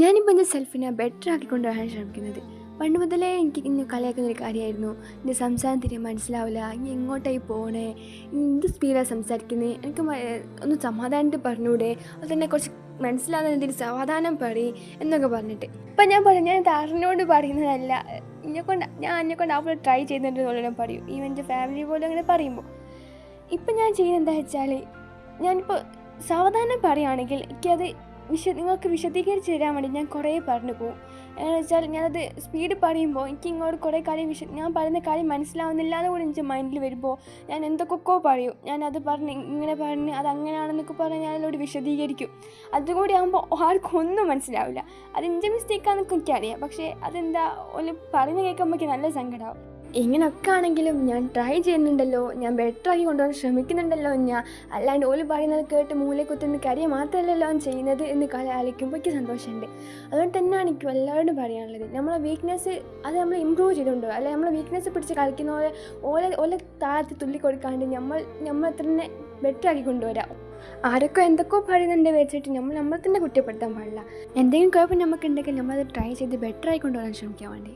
ഞാനിപ്പോൾ എൻ്റെ സെൽഫിനെ ബെറ്റർ ആക്കി കൊണ്ടുവരാൻ ശ്രമിക്കുന്നത്. പണ്ട് മുതലേ എനിക്ക് ഇന്ന് കളിയാക്കുന്ന ഒരു കാര്യമായിരുന്നു. എൻ്റെ സംസാരം തീരെ മനസ്സിലാവില്ല, ഇനി എങ്ങോട്ടായി പോകണേ, എന്ത് സ്പീഡാണ് സംസാരിക്കുന്നത്, എനിക്ക് ഒന്ന് സമാധാനത്തിൽ പറഞ്ഞൂടെ, അതെന്നെ കുറച്ച് മനസ്സിലാവുന്ന രീതിയിൽ സമാധാനം പറയും എന്നൊക്കെ പറഞ്ഞിട്ട്. അപ്പം ഞാൻ പറയും, ഞാൻ ഇത് അറിഞ്ഞുകൊണ്ട് പറയുന്നതല്ല, എന്നെക്കൊണ്ട് അവിടെ ട്രൈ ചെയ്യുന്നുണ്ട് എന്നുള്ളത് ഞാൻ പറയും. ഈവൻ എൻ്റെ ഫാമിലി പോലും അങ്ങനെ പറയുമ്പോൾ ഇപ്പം ഞാൻ ചെയ്യുന്നത് എന്താ വെച്ചാൽ, ഞാനിപ്പോൾ സാവധാനം പറയുകയാണെങ്കിൽ എനിക്കത് നിങ്ങൾക്ക് വിശദീകരിച്ച് തരാൻ വേണ്ടി ഞാൻ കുറേ പറഞ്ഞു പോകും. എന്ന് വെച്ചാൽ ഞാനത് സ്പീഡ് പറയുമ്പോൾ എനിക്ക് ഇങ്ങോട്ട് കുറേ കാര്യം ഞാൻ പറയുന്ന കാര്യം മനസ്സിലാവുന്നില്ല എന്ന് കൂടി എനിക്ക് മൈൻഡിൽ വരുമ്പോൾ ഞാൻ എന്തൊക്കെയൊക്കെ പറയും. ഞാനത് പറഞ്ഞ് ഇങ്ങനെ പറഞ്ഞ് അത് അങ്ങനെയാണെന്നൊക്കെ പറഞ്ഞ് ഞാനതിലോട് വിശദീകരിക്കും. അതുകൂടി ആകുമ്പോൾ ആർക്കും ഒന്നും മനസ്സിലാവില്ല. അത് എൻ്റെ മിസ്റ്റേക്കാണെന്നൊക്കെ എനിക്കറിയാം. പക്ഷേ അതെന്താ ഒരു പറഞ്ഞ് കേൾക്കുമ്പോൾ എനിക്ക് നല്ല സങ്കടമാവും. ഇങ്ങനെയൊക്കെ ആണെങ്കിലും ഞാൻ ട്രൈ ചെയ്യുന്നുണ്ടല്ലോ, ഞാൻ ബെറ്ററാക്കി കൊണ്ടുപോകാൻ ശ്രമിക്കുന്നുണ്ടല്ലോ, അല്ലാണ്ട് ഓല് പറയുന്നത് കേട്ട് മൂലെ കുത്തുന്ന കാര്യം മാത്രമല്ലല്ലോ ഞാൻ ചെയ്യുന്നത് എന്ന് ആലോചിക്കുമ്പോൾ എനിക്ക് സന്തോഷമുണ്ട്. അതുകൊണ്ട് തന്നെയാണ് എനിക്ക് എല്ലാവരോടും പറയാനുള്ളത്, നമ്മളെ വീക്ക്നെസ് അത് നമ്മൾ ഇമ്പ്രൂവ് ചെയ്തുകൊണ്ടോ, അല്ലെങ്കിൽ നമ്മളെ വീക്ക്നെസ് പിടിച്ച് കളിക്കുന്ന പോലെ ഓലെ താഴത്ത് തുള്ളി കൊടുക്കാണ്ട് നമ്മൾ തന്നെ ബെറ്ററാക്കി കൊണ്ടുവരാം. ആരൊക്കെ എന്തൊക്കെയോ പറയുന്നുണ്ട് വെച്ചിട്ട് നമ്മൾ തന്നെ കുറ്റപ്പെടുത്താൻ പാടില്ല. എന്തെങ്കിലും കുഴപ്പം നമുക്കുണ്ടെങ്കിൽ നമ്മളത് ട്രൈ ചെയ്ത് ബെറ്ററായി കൊണ്ടുവരാൻ ശ്രമിക്കാൻ വേണ്ടി.